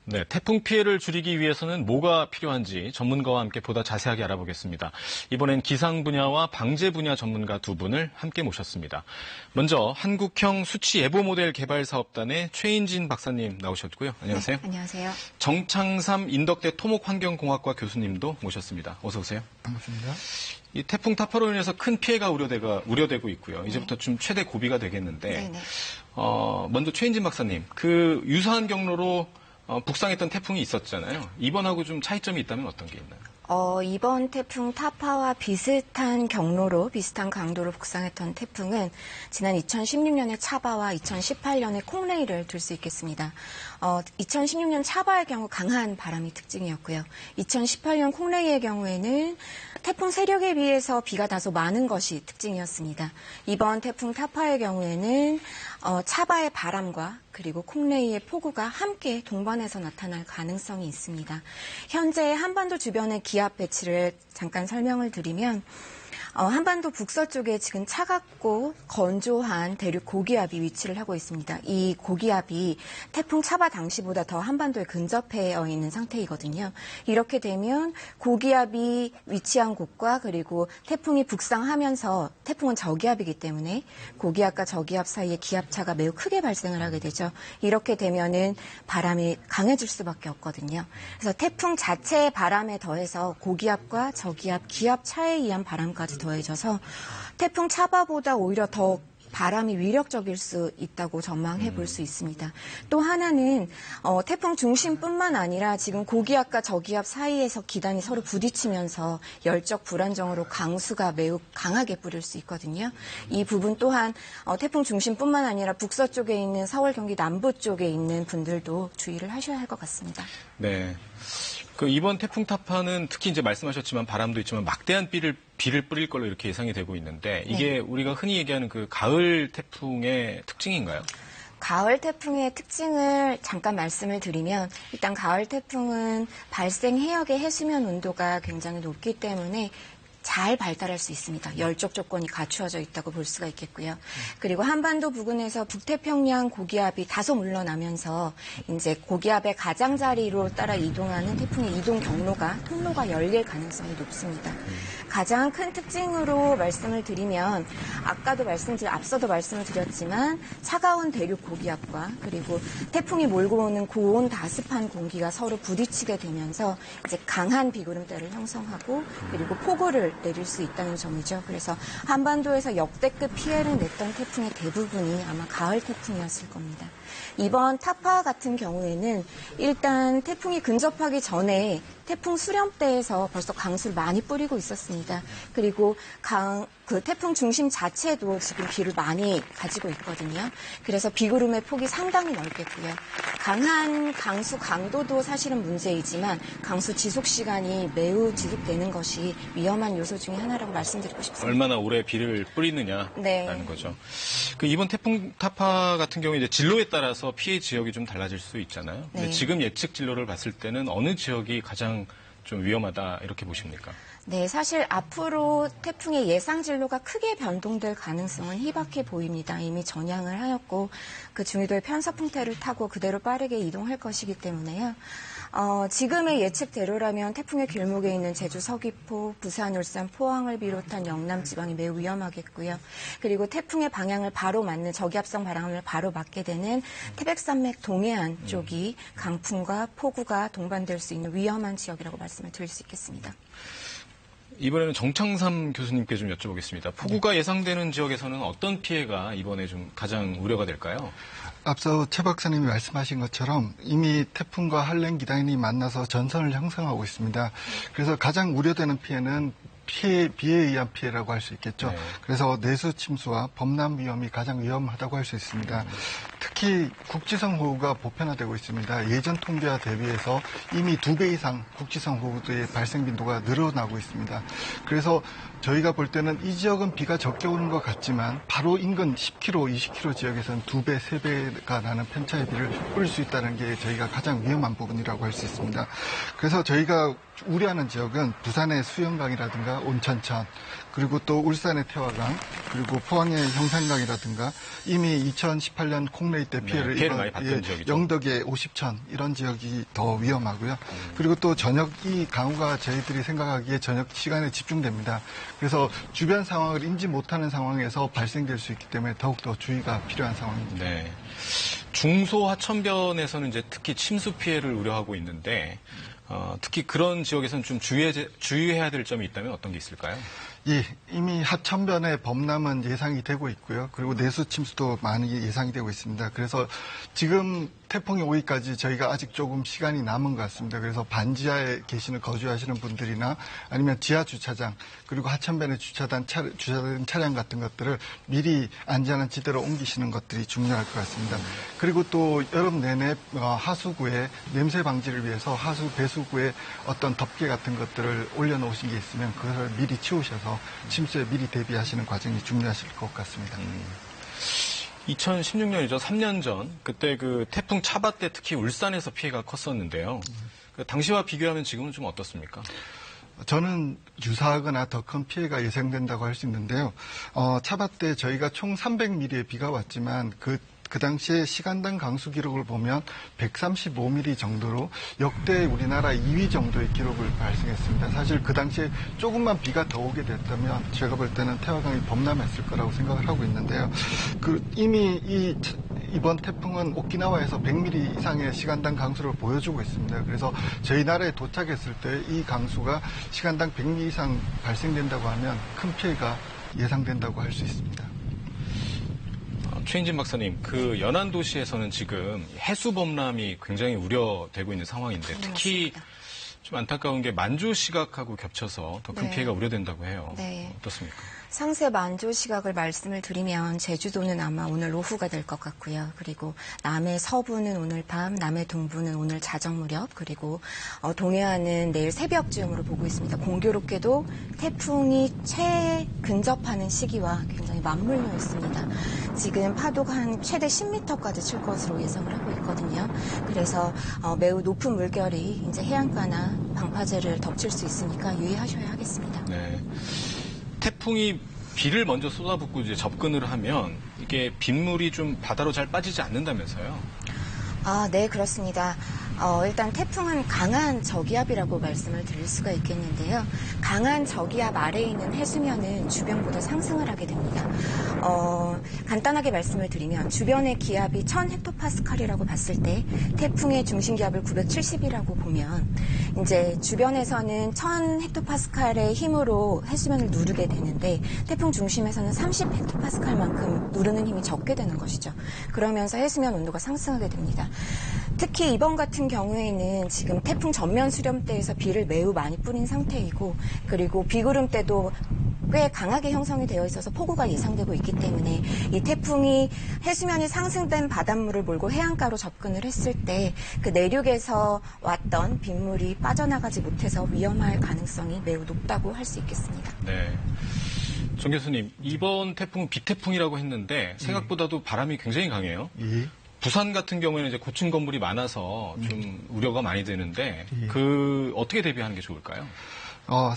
네, 태풍 피해를 줄이기 위해서는 뭐가 필요한지 전문가와 함께 보다 자세하게 알아보겠습니다. 이번엔 기상 분야와 방재 분야 전문가 두 분을 함께 모셨습니다. 먼저 한국형 수치 예보 모델 개발 사업단의 최인진 박사님 나오셨고요. 안녕하세요. 네, 안녕하세요. 정창삼 인덕대 토목환경공학과 교수님도 모셨습니다. 어서 오세요. 반갑습니다. 이 태풍 타파로 인해서 큰 피해가 우려되고 있고요. 이제부터 좀 최대 고비가 되겠는데, 네네. 먼저 최인진 박사님, 그 유사한 경로로 북상했던 태풍이 있었잖아요. 이번하고 좀 차이점이 있다면 어떤 게 있나요? 이번 태풍 타파와 비슷한 경로로 비슷한 강도로 북상했던 태풍은 지난 2016년의 차바와 2018년의 콩레이를 들 수 있겠습니다. 2016년 차바의 경우 강한 바람이 특징이었고요. 2018년 콩레이의 경우에는 태풍 세력에 비해서 비가 다소 많은 것이 특징이었습니다. 이번 태풍 타파의 경우에는 차바의 바람과 그리고 콩레이의 폭우가 함께 동반해서 나타날 가능성이 있습니다. 현재 한반도 주변의 기압 배치를 잠깐 설명을 드리면 한반도 북서쪽에 지금 차갑고 건조한 대륙 고기압이 위치를 하고 있습니다. 이 고기압이 태풍 차바 당시보다 더 한반도에 근접해 있는 상태이거든요. 이렇게 되면 고기압이 위치한 곳과 그리고 태풍이 북상하면서 태풍은 저기압이기 때문에 고기압과 저기압 사이에 기압차가 매우 크게 발생을 하게 되죠. 이렇게 되면은 바람이 강해질 수밖에 없거든요. 그래서 태풍 자체의 바람에 더해서 고기압과 저기압 기압 차에 의한 바람까지 더해져서 태풍 차바보다 오히려 더 바람이 위력적일 수 있다고 전망해 볼 수 있습니다. 또 하나는 태풍 중심뿐만 아니라 지금 고기압과 저기압 사이에서 기단이 서로 부딪히면서 열적 불안정으로 강수가 매우 강하게 뿌릴 수 있거든요. 이 부분 또한 태풍 중심뿐만 아니라 북서쪽에 있는 서울, 경기 남부 쪽에 있는 분들도 주의를 하셔야 할 것 같습니다. 네. 이번 태풍 타파는 특히 이제 말씀하셨지만 바람도 있지만 막대한 비를 뿌릴 걸로 이렇게 예상이 되고 있는데 이게 네. 우리가 흔히 얘기하는 그 가을 태풍의 특징인가요? 가을 태풍의 특징을 잠깐 말씀을 드리면 일단 가을 태풍은 발생 해역의 해수면 온도가 굉장히 높기 때문에 잘 발달할 수 있습니다. 열적 조건이 갖추어져 있다고 볼 수가 있겠고요. 그리고 한반도 부근에서 북태평양 고기압이 다소 물러나면서 이제 고기압의 가장자리로 따라 이동하는 태풍의 이동 통로가 열릴 가능성이 높습니다. 가장 큰 특징으로 말씀을 드리면 앞서도 말씀을 드렸지만 차가운 대륙 고기압과 그리고 태풍이 몰고 오는 고온 다습한 공기가 서로 부딪히게 되면서 이제 강한 비구름대를 형성하고 그리고 폭우를 내릴 수 있다는 점이죠. 그래서 한반도에서 역대급 피해를 냈던 태풍의 대부분이 아마 가을 태풍이었을 겁니다. 이번 타파 같은 경우에는 일단 태풍이 근접하기 전에 태풍 수렴대에서 벌써 강수를 많이 뿌리고 있었습니다. 그리고 그 태풍 중심 자체도 지금 비를 많이 가지고 있거든요. 그래서 비구름의 폭이 상당히 넓겠고요. 강한 강수 강도도 사실은 문제이지만 강수 지속 시간이 매우 지속되는 것이 위험한 요소 중에 하나라고 말씀드리고 싶습니다. 얼마나 오래 비를 뿌리느냐라는 네. 거죠. 이번 태풍 타파 같은 경우 이제 진로에 따라서 피해 지역이 좀 달라질 수 있잖아요. 근데 네. 지금 예측 진로를 봤을 때는 어느 지역이 가장 좀 위험하다 이렇게 보십니까? 네, 사실 앞으로 태풍의 예상 진로가 크게 변동될 가능성은 희박해 보입니다. 이미 전향을 하였고 그 중위도의 편서풍태를 타고 그대로 빠르게 이동할 것이기 때문에요. 지금의 예측대로라면 태풍의 길목에 있는 제주 서귀포, 부산, 울산, 포항을 비롯한 영남 지방이 매우 위험하겠고요. 그리고 태풍의 방향을 바로 맞는 저기압성 바람을 바로 맞게 되는 태백산맥 동해안 쪽이 강풍과 폭우가 동반될 수 있는 위험한 지역이라고 말씀을 드릴 수 있겠습니다. 이번에는 정창삼 교수님께 좀 여쭤보겠습니다. 폭우가 예상되는 지역에서는 어떤 피해가 이번에 좀 가장 우려가 될까요? 앞서 최 박사님이 말씀하신 것처럼 이미 태풍과 한랭 기단이 만나서 전선을 형성하고 있습니다. 그래서 가장 우려되는 피해는 비에 의한 피해라고 할 수 있겠죠. 네. 그래서 내수 침수와 범람 위험이 가장 위험하다고 할 수 있습니다. 특히 국지성 호우가 보편화되고 있습니다. 예전 통계와 대비해서 이미 2배 이상 국지성 호우의 발생 빈도가 늘어나고 있습니다. 그래서 저희가 볼 때는 이 지역은 비가 적게 오는 것 같지만 바로 인근 10km, 20km 지역에서는 2배, 3배가 나는 편차의 비를 뿌릴 수 있다는 게 저희가 가장 위험한 부분이라고 할 수 있습니다. 그래서 저희가 우려하는 지역은 부산의 수영강이라든가 온천천, 그리고 또 울산의 태화강, 그리고 포항의 형산강이라든가 이미 2018년 콩레이 때 피해를 많이 봤던 지역이죠. 영덕의 50천 이런 지역이 더 위험하고요. 그리고 또 저녁 이 강우가 저희들이 생각하기에 저녁 시간에 집중됩니다. 그래서 주변 상황을 인지 못하는 상황에서 발생될 수 있기 때문에 더욱더 주의가 필요한 상황입니다. 네. 중소 하천변에서는 이제 특히 침수 피해를 우려하고 있는데 특히 그런 지역에서는 좀 주의해야 될 점이 있다면 어떤 게 있을까요? 예, 이미 하천변의 범람은 예상이 되고 있고요. 그리고 내수 침수도 많이 예상이 되고 있습니다. 그래서 지금 태풍이 오기까지 저희가 아직 조금 시간이 남은 것 같습니다. 그래서 반지하에 거주하시는 분들이나 아니면 지하 주차장 그리고 하천변에 주차된 차량 같은 것들을 미리 안전한 지대로 옮기시는 것들이 중요할 것 같습니다. 그리고 또 여름 내내 하수구에 냄새 방지를 위해서 하수 배수구에 어떤 덮개 같은 것들을 올려놓으신 게 있으면 그것을 미리 치우셔서 침수에 미리 대비하시는 과정이 중요하실 것 같습니다. 2016년이죠. 3년 전 그때 그 태풍 차바 때 특히 울산에서 피해가 컸었는데요. 그 당시와 비교하면 지금은 좀 어떻습니까? 저는 유사하거나 더 큰 피해가 예상된다고 할 수 있는데요. 차바 때 저희가 총 300mm의 비가 왔지만 그 당시에 시간당 강수 기록을 보면 135mm 정도로 역대 우리나라 2위 정도의 기록을 발생했습니다. 사실 그 당시에 조금만 비가 더 오게 됐다면 제가 볼 때는 태화강이 범람했을 거라고 생각을 하고 있는데요. 이미 이번 태풍은 오키나와에서 100mm 이상의 시간당 강수를 보여주고 있습니다. 그래서 저희 나라에 도착했을 때 이 강수가 시간당 100mm 이상 발생된다고 하면 큰 피해가 예상된다고 할 수 있습니다. 최인진 박사님, 그 연안 도시에서는 지금 해수 범람이 굉장히 우려되고 있는 상황인데 특히 좀 안타까운 게 만조 시각하고 겹쳐서 더 큰 피해가 우려된다고 해요. 네. 어떻습니까? 상세 만조 시각을 말씀을 드리면 제주도는 아마 오늘 오후가 될 것 같고요. 그리고 남해 서부는 오늘 밤, 남해 동부는 오늘 자정 무렵, 그리고 동해안은 내일 새벽 즈음으로 보고 있습니다. 공교롭게도 태풍이 근접하는 시기와 굉장히 맞물려 있습니다. 지금 파도가 한 최대 10m까지 칠 것으로 예상을 하고 있거든요. 그래서 매우 높은 물결이 이제 해안가나 방파제를 덮칠 수 있으니까 유의하셔야 하겠습니다. 네. 태풍이 비를 먼저 쏟아붓고 이제 접근을 하면 이게 빗물이 좀 바다로 잘 빠지지 않는다면서요? 네, 그렇습니다. 일단 태풍은 강한 저기압이라고 말씀을 드릴 수가 있겠는데요. 강한 저기압 아래에 있는 해수면은 주변보다 상승을 하게 됩니다. 간단하게 말씀을 드리면 주변의 기압이 1000헥토파스칼이라고 봤을 때 태풍의 중심 기압을 970이라고 보면 이제 주변에서는 1000헥토파스칼의 힘으로 해수면을 누르게 되는데 태풍 중심에서는 30헥토파스칼만큼 누르는 힘이 적게 되는 것이죠. 그러면서 해수면 온도가 상승하게 됩니다. 특히 이번 같은 경우에는 지금 태풍 전면 수렴대에서 비를 매우 많이 뿌린 상태이고 그리고 비구름 때도 꽤 강하게 형성이 되어 있어서 폭우가 예상되고 있기 때문에 이 태풍이 해수면이 상승된 바닷물을 몰고 해안가로 접근을 했을 때 그 내륙에서 왔던 빗물이 빠져나가지 못해서 위험할 가능성이 매우 높다고 할 수 있겠습니다. 네. 정 교수님, 이번 태풍은 비태풍이라고 했는데 생각보다도 바람이 굉장히 강해요. 예. 부산 같은 경우에는 이제 고층 건물이 많아서 좀 우려가 많이 되는데 어떻게 대비하는 게 좋을까요?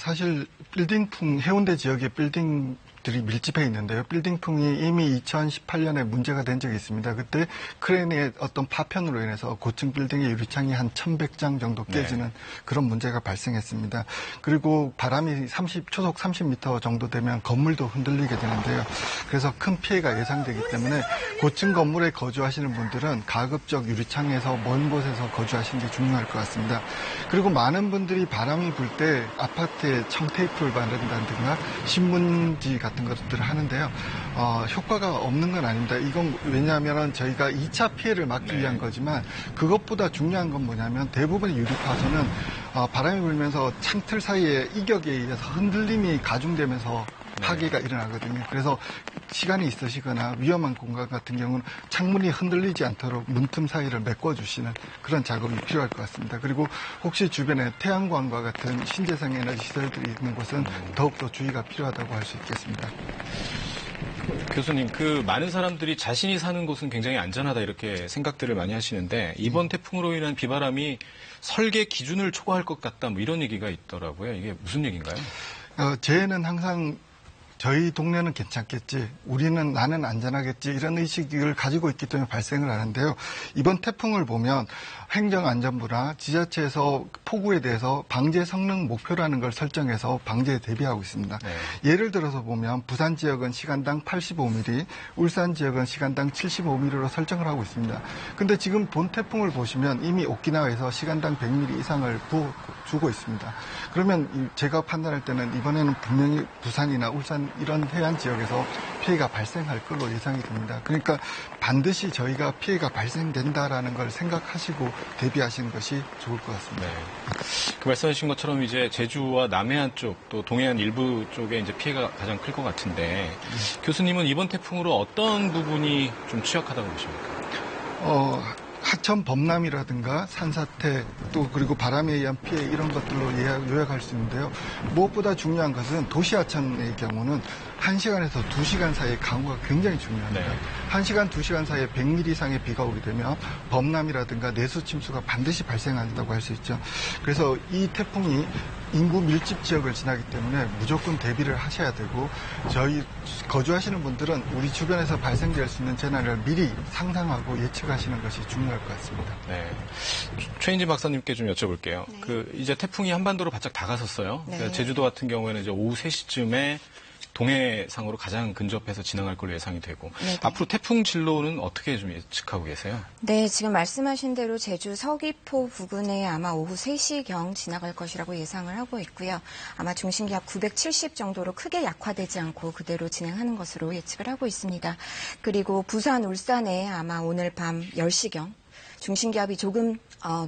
사실 빌딩풍 해운대 지역의 빌딩들이 밀집해 있는데요. 빌딩풍이 이미 2018년에 문제가 된 적이 있습니다. 그때 크레인의 어떤 파편으로 인해서 고층 빌딩의 유리창이 한 1100장 정도 깨지는 그런 문제가 발생했습니다. 그리고 바람이 초속 30m 정도 되면 건물도 흔들리게 되는데요. 그래서 큰 피해가 예상되기 때문에 고층 건물에 거주하시는 분들은 가급적 유리창에서 먼 곳에서 거주하시는 게 중요할 것 같습니다. 그리고 많은 분들이 바람이 불 때 아파트에 청테이프를 바른다든가 신문지 같은 것들을 하는데요. 효과가 없는 건 아닙니다. 이건 왜냐하면 저희가 2차 피해를 막기 위한 거지만 그것보다 중요한 건 뭐냐면 대부분의 유리 파손은 바람이 불면서 창틀 사이에 이격에 의해서 흔들림이 가중되면서 파괴가 일어나거든요. 그래서 시간이 있으시거나 위험한 공간 같은 경우는 창문이 흔들리지 않도록 문틈 사이를 메꿔주시는 그런 작업이 필요할 것 같습니다. 그리고 혹시 주변에 태양광과 같은 신재생 에너지 시설들이 있는 곳은 더욱더 주의가 필요하다고 할 수 있겠습니다. 교수님, 많은 사람들이 자신이 사는 곳은 굉장히 안전하다 이렇게 생각들을 많이 하시는데 이번 태풍으로 인한 비바람이 설계 기준을 초과할 것 같다 뭐 이런 얘기가 있더라고요. 이게 무슨 얘기인가요? 재해는 항상 저희 동네는 괜찮겠지, 나는 안전하겠지, 이런 의식을 가지고 있기 때문에 발생을 하는데요. 이번 태풍을 보면 행정안전부나 지자체에서 폭우에 대해서 방제 성능 목표라는 걸 설정해서 방제에 대비하고 있습니다. 네. 예를 들어서 보면 부산 지역은 시간당 85mm, 울산 지역은 시간당 75mm로 설정을 하고 있습니다. 근데 지금 본 태풍을 보시면 이미 오키나와에서 시간당 100mm 이상을 부어주고 있습니다. 그러면 제가 판단할 때는 이번에는 분명히 부산이나 울산 이런 해안 지역에서 피해가 발생할 걸로 예상이 됩니다. 그러니까 반드시 저희가 피해가 발생된다라는 걸 생각하시고 대비하시는 것이 좋을 것 같습니다. 네. 그 말씀하신 것처럼 이제 제주와 남해안 쪽 또 동해안 일부 쪽에 이제 피해가 가장 클 것 같은데 교수님은 이번 태풍으로 어떤 부분이 좀 취약하다고 보십니까? 하천 범람이라든가 산사태 또 그리고 바람에 의한 피해 이런 것들로 요약할 수 있는데요. 무엇보다 중요한 것은 도시 하천의 경우는 1시간에서 2시간 사이의 강우가 굉장히 중요합니다. 네. 1시간, 2시간 사이에 100mm 이상의 비가 오게 되면 범람이라든가 내수 침수가 반드시 발생한다고 할 수 있죠. 그래서 이 태풍이 인구 밀집 지역을 지나기 때문에 무조건 대비를 하셔야 되고, 저희 거주하시는 분들은 우리 주변에서 발생될 수 있는 재난을 미리 상상하고 예측하시는 것이 중요할 것 같습니다. 네. 최인진 박사님께 좀 여쭤볼게요. 네. 이제 태풍이 한반도로 바짝 다가섰어요. 네. 그러니까 제주도 같은 경우에는 이제 오후 3시쯤에 동해상으로 가장 근접해서 지나갈 걸로 예상이 되고, 네네. 앞으로 태풍 진로는 어떻게 좀 예측하고 계세요? 네, 지금 말씀하신 대로 제주 서귀포 부근에 아마 오후 3시경 지나갈 것이라고 예상을 하고 있고요. 아마 중심기압 970 정도로 크게 약화되지 않고 그대로 진행하는 것으로 예측을 하고 있습니다. 그리고 부산, 울산에 아마 오늘 밤 10시경 중심기압이 조금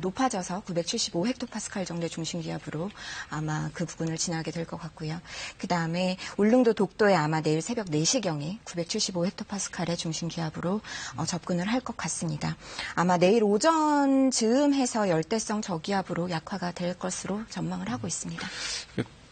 높아져서 975헥토파스칼 정도의 중심기압으로 아마 그 부근을 지나게 될 것 같고요. 그다음에 울릉도 독도에 아마 내일 새벽 4시경에 975헥토파스칼의 중심기압으로 접근을 할 것 같습니다. 아마 내일 오전 즈음해서 열대성 저기압으로 약화가 될 것으로 전망을 하고 있습니다.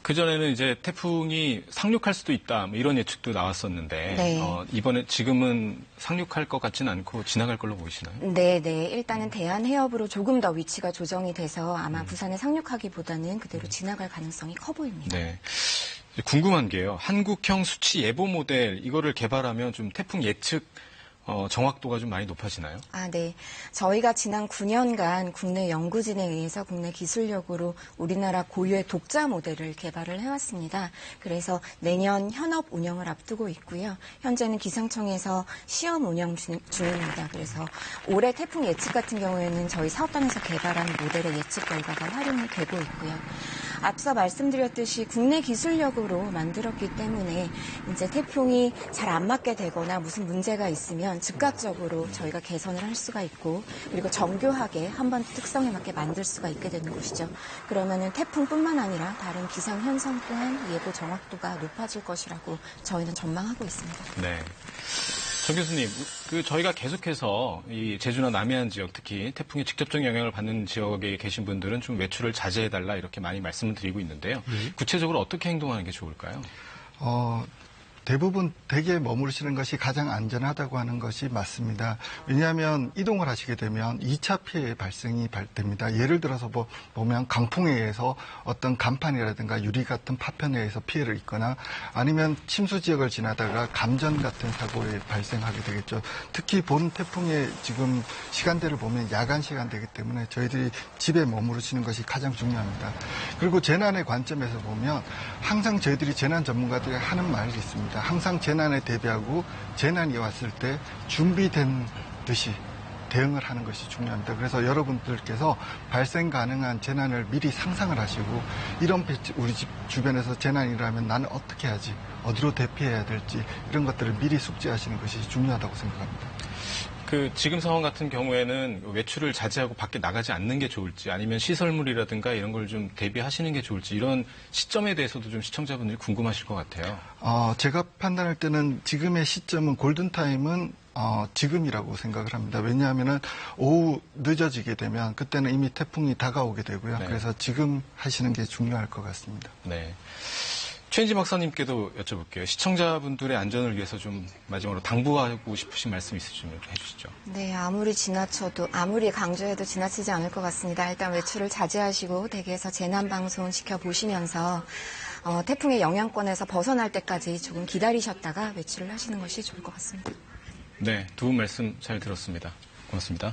그전에는 이제 태풍이 상륙할 수도 있다, 뭐 이런 예측도 나왔었는데, 네. 이번에 지금은 상륙할 것 같지는 않고 지나갈 걸로 보이시나요? 네. 일단은 대한 해협으로 조금 더 위치가 조정이 돼서 아마 부산에 상륙하기보다는 그대로 지나갈 가능성이 커 보입니다. 네. 궁금한 게요. 한국형 수치 예보 모델, 이거를 개발하면 좀 태풍 예측 정확도가 좀 많이 높아지나요? 네. 저희가 지난 9년간 국내 연구진에 의해서 국내 기술력으로 우리나라 고유의 독자 모델을 개발을 해왔습니다. 그래서 내년 현업 운영을 앞두고 있고요. 현재는 기상청에서 시험 운영 중입니다. 그래서 올해 태풍 예측 같은 경우에는 저희 사업단에서 개발한 모델의 예측 결과가 활용이 되고 있고요. 앞서 말씀드렸듯이 국내 기술력으로 만들었기 때문에 이제 태풍이 잘 안 맞게 되거나 무슨 문제가 있으면 즉각적으로 저희가 개선을 할 수가 있고, 그리고 정교하게 한반도 특성에 맞게 만들 수가 있게 되는 것이죠. 그러면은 태풍뿐만 아니라 다른 기상 현상 또한 예보 정확도가 높아질 것이라고 저희는 전망하고 있습니다. 네. 정 교수님, 저희가 계속해서 이 제주나 남해안 지역, 특히 태풍의 직접적인 영향을 받는 지역에 계신 분들은 좀 외출을 자제해달라 이렇게 많이 말씀을 드리고 있는데요. 구체적으로 어떻게 행동하는 게 좋을까요? 대부분 댁에 머무르시는 것이 가장 안전하다고 하는 것이 맞습니다. 왜냐하면 이동을 하시게 되면 2차 피해 발생이 됩니다. 예를 들어서 보면 강풍에 의해서 어떤 간판이라든가 유리 같은 파편에 의해서 피해를 입거나, 아니면 침수 지역을 지나다가 감전 같은 사고에 발생하게 되겠죠. 특히 본 태풍의 지금 시간대를 보면 야간 시간대이기 때문에 저희들이 집에 머무르시는 것이 가장 중요합니다. 그리고 재난의 관점에서 보면 항상 저희들이 재난 전문가들이 하는 말이 있습니다. 항상 재난에 대비하고 재난이 왔을 때 준비된 듯이 대응을 하는 것이 중요합니다. 그래서 여러분들께서 발생 가능한 재난을 미리 상상을 하시고, 이런 우리 집 주변에서 재난이 일어나면 나는 어떻게 하지, 어디로 대피해야 될지, 이런 것들을 미리 숙지하시는 것이 중요하다고 생각합니다. 지금 상황 같은 경우에는 외출을 자제하고 밖에 나가지 않는 게 좋을지, 아니면 시설물이라든가 이런 걸 좀 대비하시는 게 좋을지, 이런 시점에 대해서도 좀 시청자분들이 궁금하실 것 같아요. 제가 판단할 때는 지금의 시점은, 골든타임은 지금이라고 생각을 합니다. 왜냐하면은 오후 늦어지게 되면 그때는 이미 태풍이 다가오게 되고요. 네. 그래서 지금 하시는 게 중요할 것 같습니다. 네. 최인진 박사님께도 여쭤볼게요. 시청자분들의 안전을 위해서 좀 마지막으로 당부하고 싶으신 말씀 있으시면 해주시죠. 네, 아무리 강조해도 지나치지 않을 것 같습니다. 일단 외출을 자제하시고 댁에서 재난방송 지켜보시면서 태풍의 영향권에서 벗어날 때까지 조금 기다리셨다가 외출을 하시는 것이 좋을 것 같습니다. 네, 두 분 말씀 잘 들었습니다. 고맙습니다.